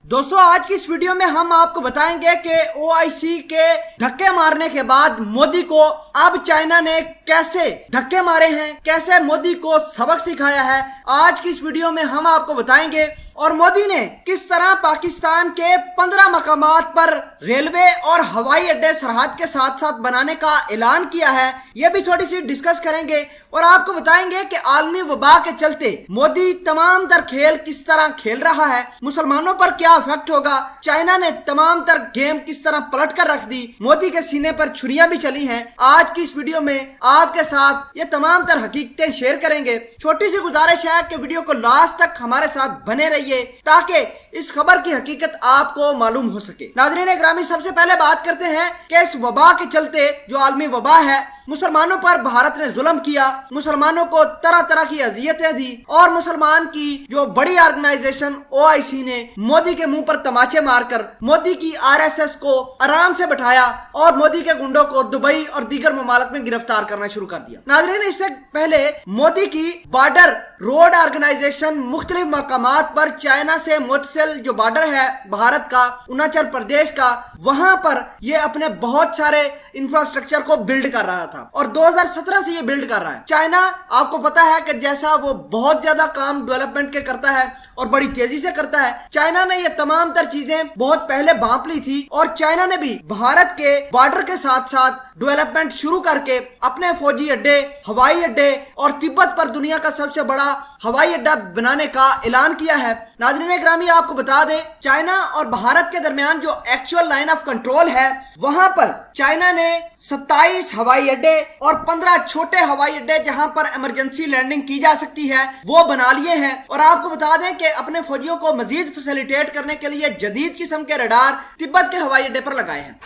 दोस्तों आज की इस वीडियो में हम आपको बताएंगे कि ओआईसी के धक्के मारने के बाद मोदी को अब चाइना ने कैसे धक्के मारे हैं, कैसे मोदी को सबक सिखाया है, आज की इस वीडियो में हम आपको बताएंगे। और मोदी ने किस तरह पाकिस्तान के 15 मकामात पर रेलवे और हवाई अड्डे सरहद के साथ साथ बनाने का ऐलान किया है, यह भी थोड़ी सी डिस्कस करेंगे। और आपको बताएंगे कि आलमी वबा के चलते मोदी तमाम तर खेल किस तरह खेल रहा है, मुसलमानों पर क्या इफेक्ट होगा, चाइना ने तमाम तर गेम किस तरह पलट कर रख दी, मोदी के सीने पर छुरियां भी चली हैं। आज की इस वीडियो में आपके साथ ये तमाम तर हकीकतें शेयर करेंगे। छोटी सी गुजारिश है कि वीडियो को लास्ट तक हमारे साथ बने रहिए ताकि इस खबर की हकीकत आपको मालूम हो सके। नाज़रीन ग्रामी, सबसे पहले बात करते हैं कि इस वबा के चलते जो आलमी वबा है, मुसलमानों पर भारत ने जुल्म किया, मुसलमानों को तरह तरह की अजियतें दी और मुसलमान की जो बड़ी ऑर्गेनाइजेशन ओआईसी ने मोदी के मुंह पर तमाचे मारकर मोदी की आरएसएस को आराम से बैठाया और मोदी के गुंडों को दुबई और दीगर ममालिक में गिरफ्तार करना शुरू कर दिया। नाज़रीन, इससे पहले मोदी की बॉर्डर रोड ऑर्गेनाइजेशन मुख्तलिफ मकामात पर चाइना से मुतसिल जो बॉर्डर है भारत का, अरुणाचल प्रदेश का, वहां पर ये अपने बहुत सारे इंफ्रास्ट्रक्चर को बिल्ड कर रहा था और 2017 से ये बिल्ड कर रहा है। चाइना आपको पता है कि जैसा वो बहुत ज्यादा काम डेवलपमेंट के करता है और बड़ी तेजी से करता है, चाइना ने ये तमाम तर चीजें बहुत पहले भांप ली थी और चाइना ने भी भारत के बॉर्डर के साथ साथ डेवलपमेंट शुरू करके अपने फौजी अड्डे, हवाई अड्डे और तिब्बत पर दुनिया का सबसे बड़ा हवाई अड्डा बनाने का ऐलान किया है। नाज़रीन ग्रामी, आपको बता दें, चाइना और भारत के दरमियान जो एक्चुअल लाइन ऑफ कंट्रोल है, वहां पर चाइना ने 27 हवाई अड्डे और 15 छोटे हवाई अड्डे जहां पर इमरजेंसी लैंडिंग की जा सकती है वो बना लिए हैं। और आपको बता दें कि अपने फौजियों को मजीद फैसिलिटेट करने के लिए जदीद किस्म के रडार तिब्बत के हवाई अड्डे पर लगाए हैं।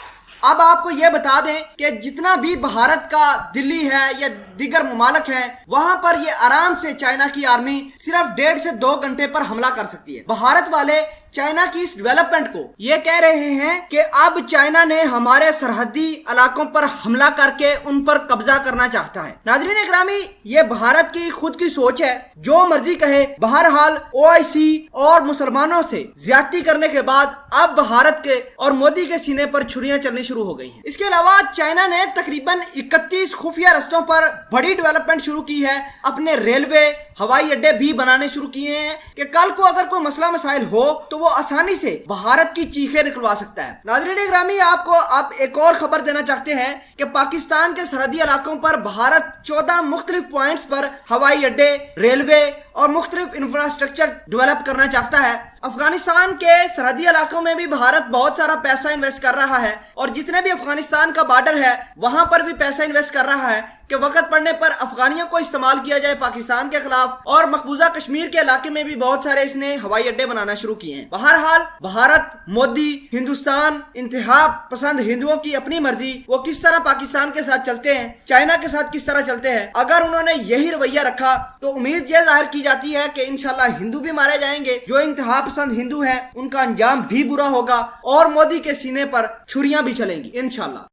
अब आपको यह बता दें कि जितना भी भारत का दिल्ली है या दीगर ममालिक हैं, वहां पर ये आराम से चाइना की आर्मी सिर्फ 1.5 से 2 घंटे पर हमला कर सकती है। भारत वाले चाइना की इस डेवलपमेंट को ये कह रहे हैं कि अब चाइना ने हमारे सरहदी इलाकों पर हमला करके उन पर कब्जा करना चाहता है। नाज़रीन ग्रामी, ये भारत की खुद की सोच है, जो मर्जी कहे। बहरहाल ओआईसी और मुसलमानों से ज्यादती करने के बाद अब भारत के और मोदी के सीने पर छुरियां चलनी शुरू हो गई हैं। इसके अलावा चाइना ने तकरीबन 31 खुफिया रस्तों पर बड़ी डेवलपमेंट शुरू की है, अपने रेलवे, हवाई अड्डे भी बनाने शुरू किए हैं कि कल को अगर कोई मसला मसाइल हो तो वो आसानी से भारत की चीखें निकलवा सकता है। नाज़रीन ग्रामी, आपको अब एक और खबर देना चाहते हैं कि पाकिस्तान के सरहदी इलाकों पर भारत 14 मुख्तलिफ पॉइंट्स पर हवाई अड्डे, रेलवे और मुख्तलिफ इंफ्रास्ट्रक्चर डेवलप करना चाहता है। अफगानिस्तान के सरहदी इलाकों में भी भारत बहुत सारा पैसा इन्वेस्ट कर रहा है और जितने भी अफगानिस्तान का बॉर्डर है वहां पर भी पैसा इन्वेस्ट कर रहा है कि वक्त पड़ने पर अफगानियों को इस्तेमाल किया जाए पाकिस्तान के खिलाफ। और मकबूजा कश्मीर के इलाके में भी बहुत सारे इसने हवाई अड्डे बनाना शुरू किए हैं। बहरहाल भारत, मोदी, हिंदुस्तान, इंतहा पसंद हिंदुओं की अपनी मर्जी, वो किस तरह पाकिस्तान के साथ चलते हैं, चाइना के साथ किस तरह चलते हैं, अगर उन्होंने यही रवैया रखा तो उम्मीद यह जाहिर की जाती है कि इंशाल्लाह हिंदू भी मारे जाएंगे, जो इंतहा पसंद हिंदू है उनका अंजाम भी बुरा होगा और मोदी के सीने पर छुरियां भी चलेंगी इंशाल्लाह।